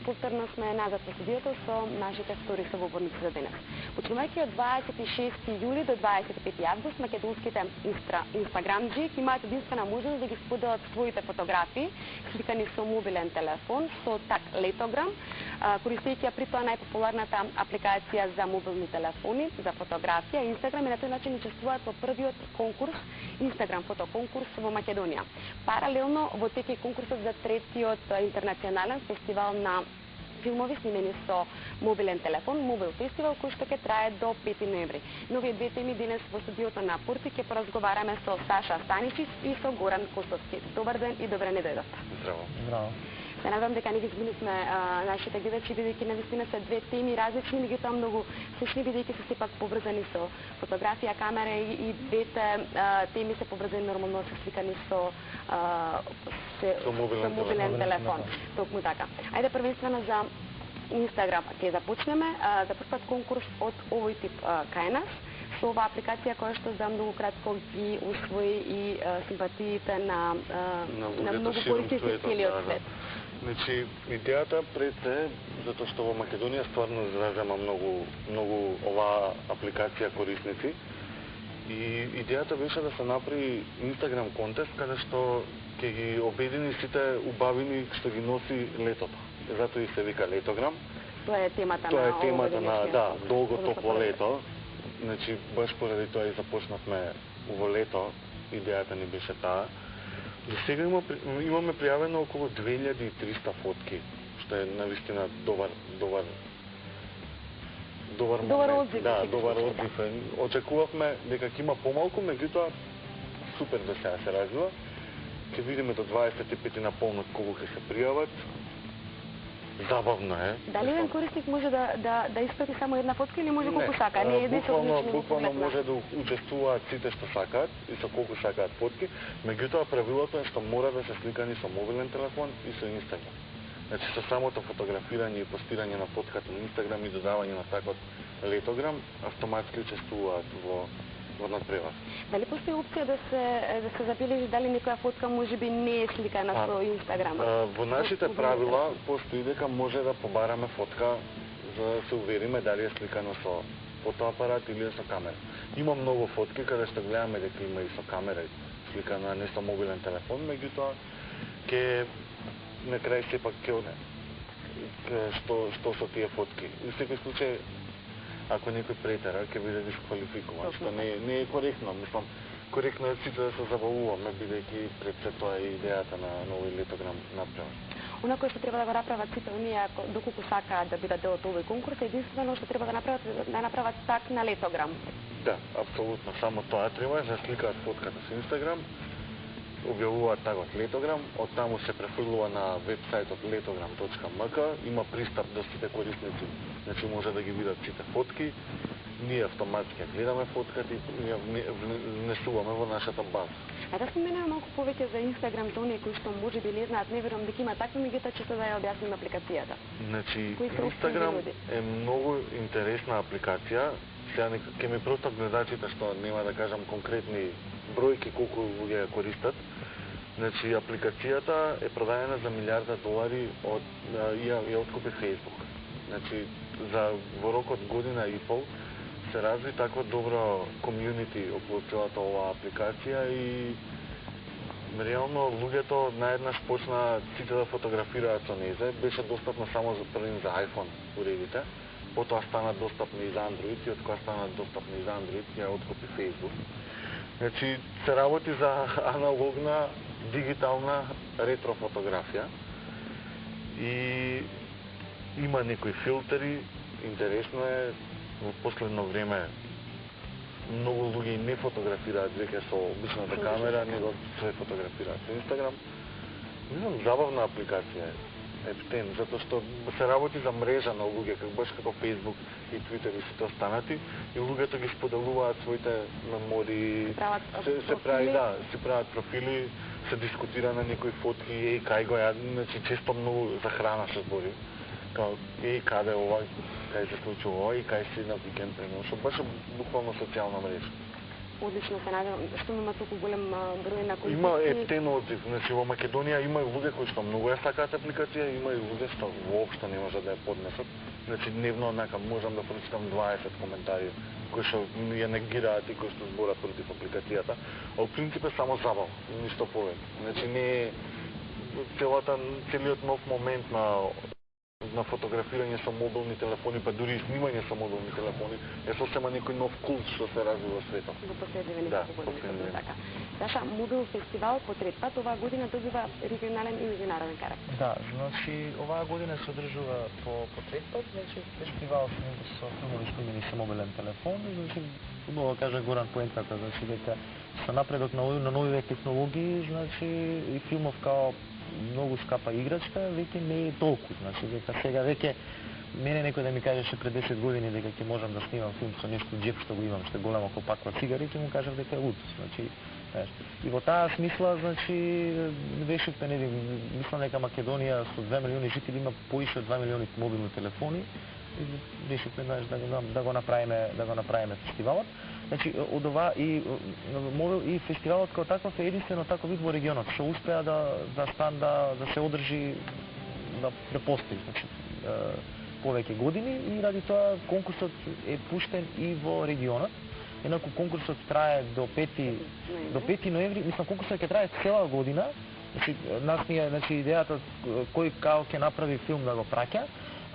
повторно сме назад во студиото со нашите втори соговорници за денес. Почнувајќи од 26 јули до 25 август, македонските инстаграмџи ќе имаат единствена можност да ги споделат своите фотографии, сликани со мобилен телефон, со так летограм, користејќи ја при тоа најпопуларната апликација за мобилни телефони, за фотографија, Инстаграм, и на тој начин учествуваат во првиот конкурс, Инстаграм фотоконкурс во Македонија. Паралелно во тек е конкурсот за третиот интернационален фестивал на филмови снимени со мобилен телефон, Мобил фестивал, кој што ќе трае до 5 ноември. Но овие две теми денес во студиото на Пурти ќе поразговараме со Саша Станичич и со Горан Костовски. Добар ден и добре не дојдовте. Здраво. Здраво. Се надам дека не ги збунивме нашите гледачи, бидејќи навистина се две теми различни, меѓутоа многу слични, бидејќи се сепак поврзани со фотографија, камера и двете теми се поврзани нормално се сликани со мобилен телефон. Токму така. Ајде првенствено за Инстаграм ќе започнеме. За прв пат конкурс од овој тип кај нас, со оваа апликација која што за многу кратко ги усвои и симпатиите на многу корисници од целиот свет. Значи, идејата пред се, затоа што во Македонија стварно зазема многу оваа апликација корисници, и идејата беше да се направи Инстаграм контест каде што ќе ги обедини сите убавини што ги носи летото. Затоа и се вика летограм. Тоа е темата на долго топло лето. Значи, баш поради тоа и започнавме во лето, идејата ни беше таа. За сега имаме пријавено околу 2300 фотки, што е навистина добар одзив. Да, добар одзив. Очекувавме дека ќе има помалку, меѓутоа супер до сега се развива. Ќе видиме до 25 на полнот колку ќе се пријават. Забавно е. Дали еден корисник може да испрати само една фотка или може колку сака? Не, буквално може да учествуваат сите што сакаат и со колку сакаат фотки, меѓутоа правилото е што мора да се сликани со мобилен телефон и со Инстаграм. Значи со самото фотографирање и постирање на фотката на Инстаграм и додавање на такот летограм, автоматски учествуваат во надпревар. Дали постои опција да се забележи дали некоја фотка можеби не е сликана со Инстаграм? Во нашите правила постои дека може да побараме фотка за да се увериме дали е сликано со фотоапарат или со камера. Има многу фотки каде што гледаме дека има и со камера сликана, не со мобилен телефон, меѓутоа ќе на крај сепак ќе што со тие фотки. И секој случај, ако некој претера, ќе биде дисквалификуван, што не е коректно. Мислам, коректно е сите да се забавуваме, бидејќи пред се тоа е идејата на овој летограм направен. Она кое што треба да го направат сите оние, доколку сакаат да бидат дел од овој конкурс, единствено што треба да направат так на летограм. Да, апсолутно, само тоа треба, да сликаат фотката со Инстаграм, објавуваат тагот летограм, оттаму се префрлува на вебсајтот letogram.mk, има пристап до сите корисници, значи може да ги видат сите фотки, ние автоматски гледаме фотката и внесуваме во нашата база. А да споменеме малку повеќе за Инстаграм, за оние кои што можеби не знаат, не верувам дека има такви, меѓутоа често да ја објасним апликацијата. Значи, Инстаграм е многу интересна апликација. Сега ќе ми простат гледачите што нема да кажам конкретни бројки колку луѓе ја користат. Значи, апликацијата е продаена за $1,000,000 ја откупи Facebook. Значи, во рок од година и пол се разви такво добро комјунити околу целата оваа апликација и реално луѓето наеднаш почна сите да фотографираат со нејзе. Беше достапно само за iPhone уредите. Потоа стана достапни и за Android, и од кога стана достапни и за Android, ја откупи Facebook. Значи, се работи за аналогна, дигитална ретро фотографија и има некои филтери, интересно е, во последно време многу луѓе не фотографираат веќе со обичната камера, него се фотографираат со Инстаграм. Не знам, забавна апликација е. Ептен, затоа што се работи за мрежа на луѓе, баш како Facebook и Twitter и сите останати, и луѓето ги споделуваат своите мемории, се прават профили, се дискутира на некои фотки, кај го јаден, значи често многу за храна се збори. Као, каде ова, кај се случува ова и кај си на викенд, што баш буквално социјална мрежа. Одлично се надевам што има толку голем број на користници. Има ептен оdziv. Значи во Македонија има луѓе кои што многу ја сакаат апликација, има и луѓе што воопшто не можат да ја поднесат. Значи дневно однака можам да прочитам 20 коментари кои што ја негираат и кои што зборат против апликацијата. А во принцип е само забава, ништо повеќе. Значи не е целиот нов момент на фотографирање со мобилни телефони, па дури и снимање со мобилни телефони, е сосема некој нов култ што се развива во светот. Во последниве неколку години, така. Саша, Мобил фестивал по трет пат оваа година добива регионален и меѓународен карактер. Да, значи оваа година се одржува по трет пат, значи фестивал со филмови снимени со мобилен телефон, значи убаво кажа Горан поентата, значи дека со напредок на новиве технологии, значи и филмов као многу скапа играчка, веќе не е толку. Значи, дека сега веќе мене некој да ми кажеше пред 10 години дека ќе можам да снимам филм со нешто джеп што го имам, што е голема како паква цигари, ќе му кажав дека е луд. Значи, и во таа смисла, значи, беше мислам дека Македонија со 2 милиони жители има поише од 2 милиони мобилни телефони и беше знаеш да го направиме фестивалот. Значи, од ова и фестивалот како таков е единствено таков вид во регионот, што успеа да се одржи, да постои, значи, повеќе години и ради тоа конкурсот е пуштен и во регионот. Инаку конкурсот трае до 5 ноември, мислам конкурсот ќе трае цела година. Значи идејата кој као ќе направи филм да го праќа,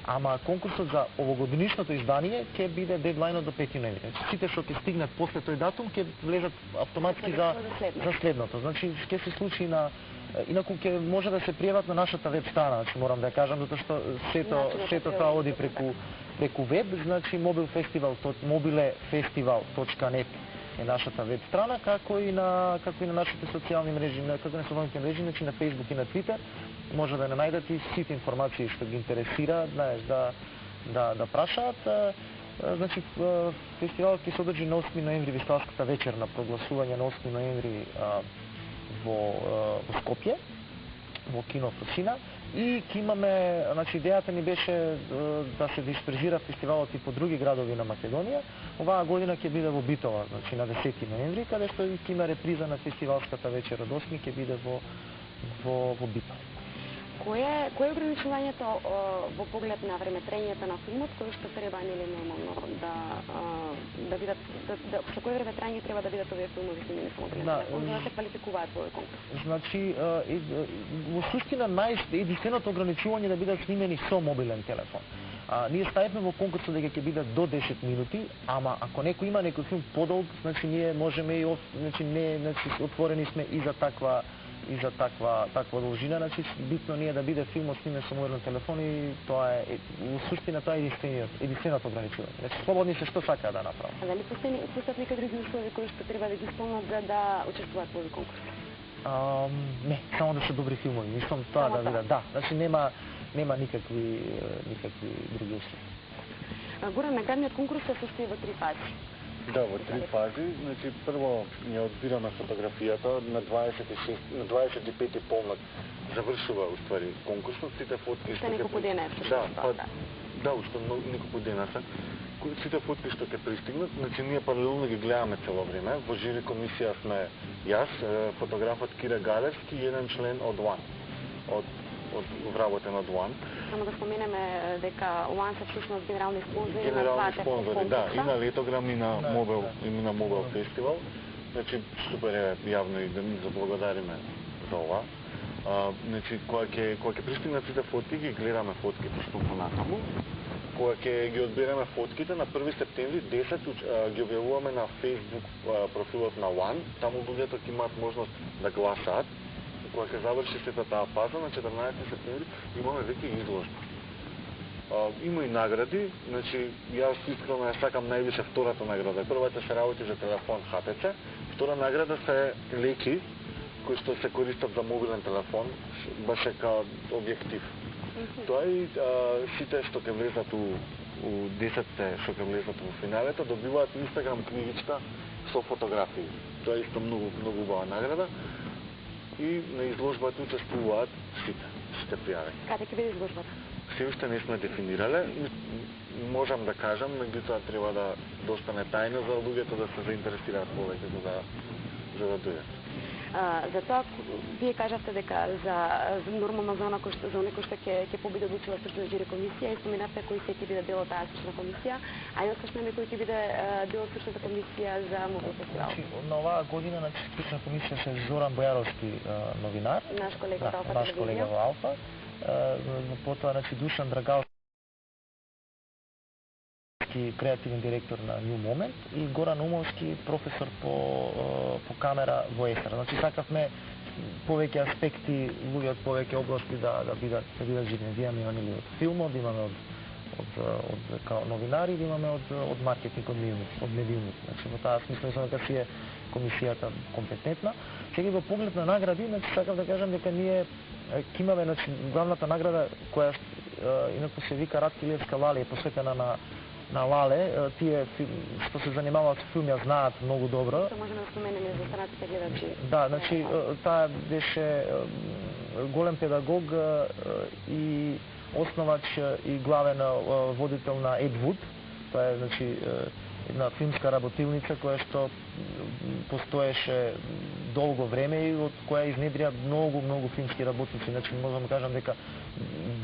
ама конкурсот за овогодинишното издание ќе биде дедлајнот до 5 ноември. Сите што ќе стигнат после тој датум ќе влезат автоматски за следното. Значи ќе се случи инаку ќе може да се пријават на нашата веб страна, значи морам да ја кажам, затоа што сето тоа оди преку веб, значи mobilefestival.net е нашата веб страна, како и на нашите социјални мрежи, како на социјалните мрежи, значи на Facebook и на Twitter, може да не најдат и сите информации што ги интересира, знаеш, да прашаат. Значи, фестивалот ќе се одржи на 8 ноември, Висталската вечер на прогласување на 8 ноември во Скопје, во кино Фросина, и ќе имаме, значи идејата ни беше да се дисперзира фестивалот и по други градови на Македонија. Оваа година ќе биде во Битола, значи на 10 ноември, каде што ќе има реприза на фестивалската вечер од 8 ќе биде во Битола. Кое е ограничувањето во поглед на времетрањето на филмот, кој што треба нели нормално да бидат со кој времетрање треба да бидат овие филмови снимени со мобилен телефон за да се квалификуваат во овој конкурс? Значи во суштина единственото ограничување да бидат снимени со мобилен телефон. Ние ставивме во конкурсот дека ќе бидат до 10 минути, ама ако некој има некој филм подолг, значи ние можеме и отворени сме и за таква должина, значи битно ние да биде филмот снимен со мобилен телефон и тоа е во суштина тоа е единственото ограничување. Значи слободни се што сакаат да направат. А дали постојат некои други услови кои што треба да ги исполнат за да учествуваат во овој конкурс? Не, само да се добри филмови. Мислам тоа да биде. Да, значи нема никакви други услови. Горан, наградниот конкурс се состои во 3 фази. Да, во 3 фази. Значи, прво ја одбираме фотографијата, на 25 полнок завршува уствари конкурсот, сите фотки што неколку дена е. Да, уште неколку дена се. Сите фотки што ќе пристигнат, значи ние паралелно ги гледаме цело време. Во жири комисија сме јас, фотографот Кира Галевски и еден член од ОАН, од вработен од ОАН. Само да споменеме дека ОАН се всушност генерални спонзори на двата конкурса. Да, и на Летограм и на Мобил фестивал. Значи супер е јавно и да ни заблагодариме за ова. Значи кога ќе пристигнат сите фотки, ги гледаме фотките што понатаму. Кога ќе ги одбереме фотките на 1 септември 10 ги објавуваме на Facebook профилот на ОАН. Таму луѓето ќе имаат можност да гласаат. Кога ќе заврши сета таа фаза, на 14 септември имаме веќе изложба. Има и награди, значи јас искрено ја сакам највише втората награда. Првата се работи за телефон HTC, втора награда се леки кои што се користат за мобилен телефон, баше као објектив. Тоа и сите што ќе влезат у 10-те што ќе влезат во финалето добиваат Instagram книгичка со фотографии. Тоа е исто многу убава награда. И на изложбата учествуваат сите пријавени. Каде ќе биде изложбата? се уште не сме дефинирале. Можам да кажам, меѓутоа треба да достане тајна за луѓето да се заинтересираат повеќе за да дојдат. Затоа, вие кажавте дека за нормална зона за некој што ќе победи одлучила стручна жири комисија и споменавте кои се ќе биде дел од таа стручна комисија, а и откажнаме кој ќе биде дел од стручната комисија за Мобил фестивал. На оваа година на стручна комисија се Зоран Бојаровски, новинар, наш колега од Алфа наш колега во Алфа, потоа Душан Драгалски, креативен директор на New Moment, и Горан Умовски, професор по камера во естра. Значи сакавме повеќе аспекти, луѓе од повеќе области да бидат житни. Имаме од филмот, имаме од новинари, имаме од маркетинг, од медиумите. Значи во таа смисла дека си е комисијата компетентна. Сега во поглед на награди, значи сакав да кажам дека ние ќе имаме главната награда која инаку се вика Ратко Илиевска Лале, е посветена на Лале. Тие што се занимаваат со филм ја знаат многу добро. Тоа можеме да споменеме за странатите гледачи. Да, значи таа беше голем педагог и основач и главен водител на Ед Вуд. Тоа е значи една филмска работилница која што постоеше долго време и од која изнедрија многу филмски работници. Значи можам да кажам дека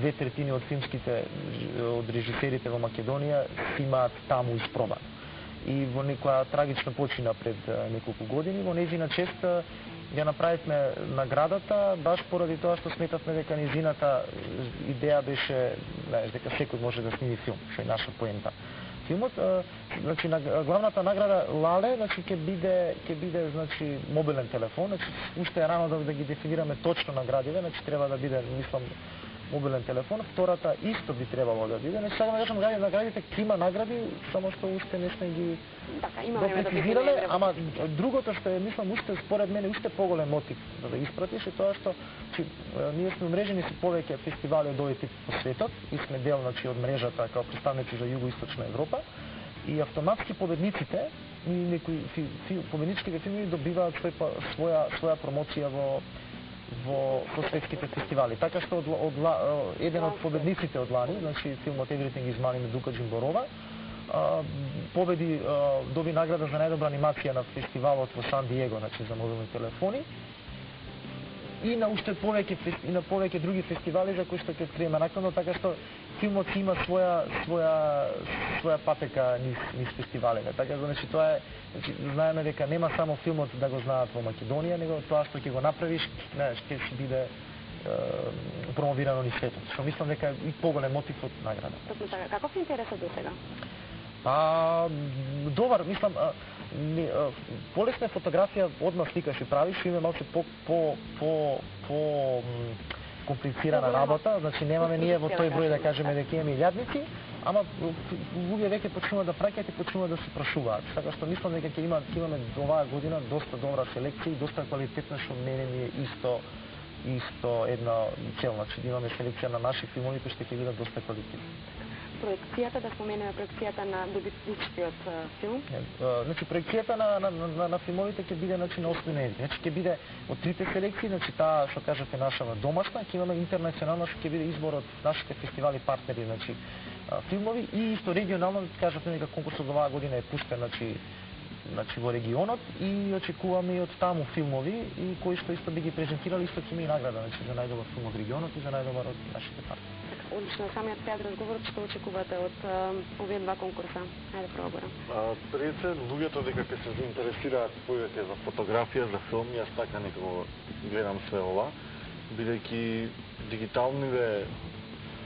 2/3 од филмските од режисерите во Македонија си имаат таму испробан. И во некоја трагична почина пред неколку години, во нејзина чест ја направивме наградата баш поради тоа што сметавме дека нејзината идеја беше дека секој може да сними филм, што е наша поента. Филмот, значи главната награда Лале, значи ќе биде значи мобилен телефон, значи уште е рано да ги дефинираме точно наградите, значи треба да биде, мислам, мобилен телефон. Втората исто би требало да биде. Не сакам да кажам наградите, има награди, само што уште не сме ги дефинирале, ама другото што е, мислам, уште според мене уште поголем мотив да ги испратиш е тоа што ние сме умрежени со повеќе фестивали од овој тип по светот и сме дел од мрежата како представници за Југоисточна Европа и автоматски победниците и некои победничките филми добиваат своја промоција во светските фестивали. Така што еден од победниците од лани, значи филмот Everything is Money на Дука Джимборова, доби награда за најдобра анимација на фестивалот во Сан Диего, значи за мобилни телефони. И на уште повеќе други фестивали за кои што ќе откриеме накнадно, така што филмот има своја патека низ фестивалите. Така значи тоа е, значи знаеме дека нема само филмот да го знаат во Македонија, него тоа што ќе го направиш, ќе биде промовирано низ светот. Што мислам дека е и поголем мотив од награда. Точно така. Каков е интересот до сега? Добар, мислам, полесна фотографија, одма слика се правиш, има малку по комплицирана работа, значи немаме ние во тој број да кажеме дека имаме илјадници, ама луѓе веќе почнуваат да праќаат и почнуваат да се прашуваат. Така што мислам дека ќе имаме оваа година доста добра селекција и доста квалитетна, што мене ми е исто една цел, значи да имаме селекција на наши филмови кои што ќе бидат доста квалитетни. Проекцијата, да споменеме проекцијата на добитничкиот филм. Значи проекцијата на филмовите ќе биде на 8 ноември. Значи ќе биде од трите селекции, значи таа што кажате наша домашна, ќе имаме интернационална што ќе биде избор од нашите фестивали партнери, значи филмови и исто регионално, кажате дека конкурсот оваа година е пуштен, значи во регионот и очекуваме и од таму филмови и кои што исто би ги презентирали, исто ќе има и награда, значи за најдобар филм од регионот и за најдобар од нашите партнери. Одлично, самиот крај од разговорот, што очекувате од овие два конкурса? Хајде прво Горан. Пред се, луѓето дека ќе се заинтересираат повеќе за фотографија, за филм, јас така некако гледам све ова, бидејќи дигиталните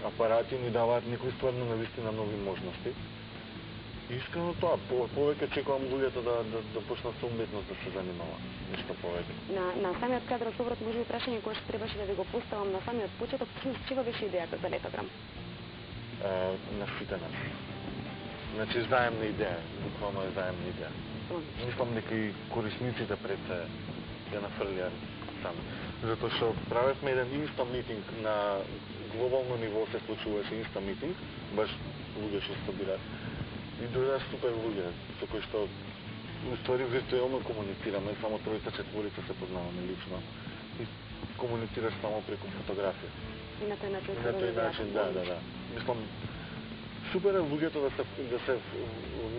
апарати ни даваат некои стварно навистина нови можности. Искрено тоа, повеќе чекувам луѓето да почнат со уметност да се занимаваат, нешто повеќе. На самиот крај од разговорот може би прашање кое што требаше да ви го поставам на самиот почеток, чего беше идејата за Летограм? На сите нас. Значи заемна идеја, буквално е заемна идеја. Мислам дека и корисниците пред се ја нафрлија сами. Затоа што правевме еден инста митинг на глобално ниво, се случуваше инста митинг, баш луѓе што собираат. И дојдаа супер луѓе, со кои што уствари виртуелно комуницираме, само тројца, четворица се познаваме лично. И комуницираш само преку фотографија. И на тој начин на тој начин, да. Мислам, супер е луѓето да се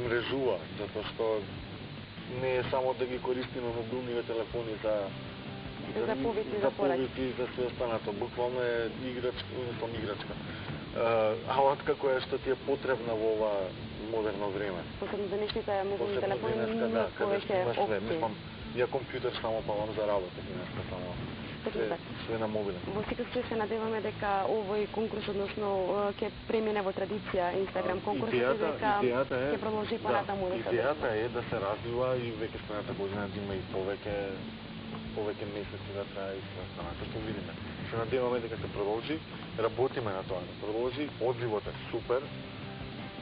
мрежува, затоа што не е само да ги користиме мобилните телефони за повици и за све останато. Буквално е играчка. Алатка која што ти е потребна во ова модерно време. Посебно денешните мобилни телефони имаат повеќе опции. Мислам, ја компјутер само палам за работа, денеска само све на мобилен. Во секој случај се надеваме дека овој конкурс, односно ќе премине во традиција Инстаграм конкурс и дека ќе продолжи понатаму да се. Идејата е да се развива и веќе следната година да има и повеќе месеци да трае и останато што видиме. Се надеваме дека ќе продолжи, работиме на тоа, да продолжи, одзивот е супер.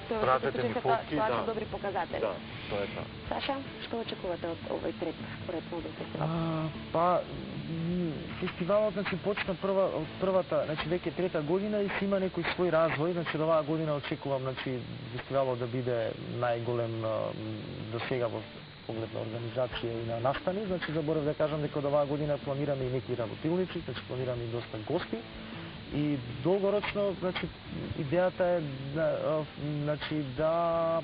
Пратете ни фотки, тоа се добри показатели. Да, тоа е тоа. Саша, што очекувате од овој трет според Модел фестивал? Па фестивалот почна првата, веќе трета година и си има некој свој развој, до оваа година очекувам фестивалот да биде најголем до сега во поглед на организација и на настани, заборав да кажам дека од оваа година планираме и некои работилници, планираме и доста гости. И долгорочно, идејата е да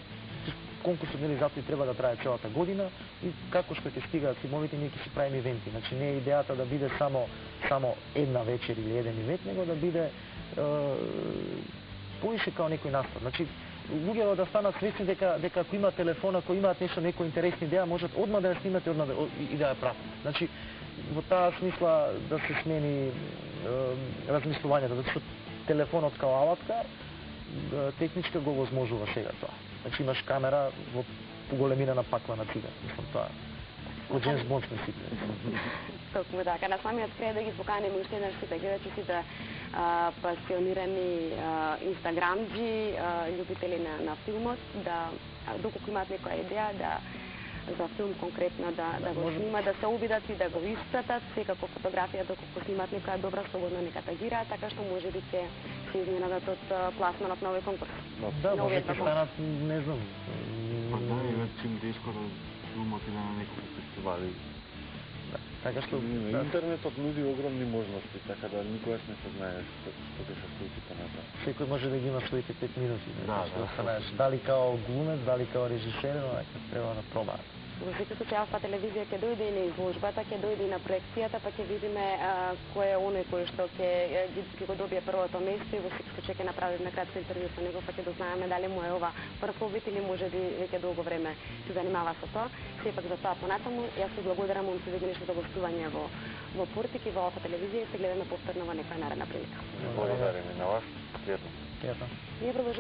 конкурсот затоа и треба да трае целата година и како што ќе стигаат филмовите, ние ќе си правиме ивенти. Не е идејата да биде само една вечер или еден ивент, него да биде поише као некој настан. Луѓето да станат свесни дека ако имаат телефон, ако имаат нешто, некоја интересна идеја, можат одма да ја снимат и да ја пратат. Во таа смисла да се смени размислувањето, затоа што телефонот као алатка техничка го возможува сега тоа. Имаш камера во поголемина на пакла на цигар. Мислам тоа. Во Джеймс Бонд сме сите. Токму така. На самиот крај да ги поканеме уште еднаш сите гледачи, сите пасионирани инстаграмџи, љубители на филмот, да доколку имаат некоја идеја за филм конкретно да го снимат, да се обидат и да го испратат, секако фотографија доколку снимат некоја добра, слободно нека тагираат, така што може би ќе се изненадат од пласманот на овој конкурс. Да, може ќе станат, не знам. Па да, и речем тешко да филмот иде на некои фестивали. Така што интернетот нуди огромни можности, така да никогаш не се знае што ќе се случи понатаму. Секој може да ги има своите 5 минути. Да, знаеш, дали као глумец, дали као режисер, треба да пробаат. Во секој случај Алфа телевизија ќе дојде и на изложбата, ќе дојде и на проекцијата, па ќе видиме кој е оној кој што ќе го добие првото место и во секој случај ќе направиме кратко интервју со него, па ќе дознаеме дали му е ова прв побед или може би веќе долго време се занимава со тоа. Сепак за тоа понатаму, јас се благодарам му се види за гостување во Пуртик и во Алфа телевизија и се гледаме повторно во некоја наредна прилика. Благодарам и на вас. Пријатно. Пријатно. Ние продолжуваме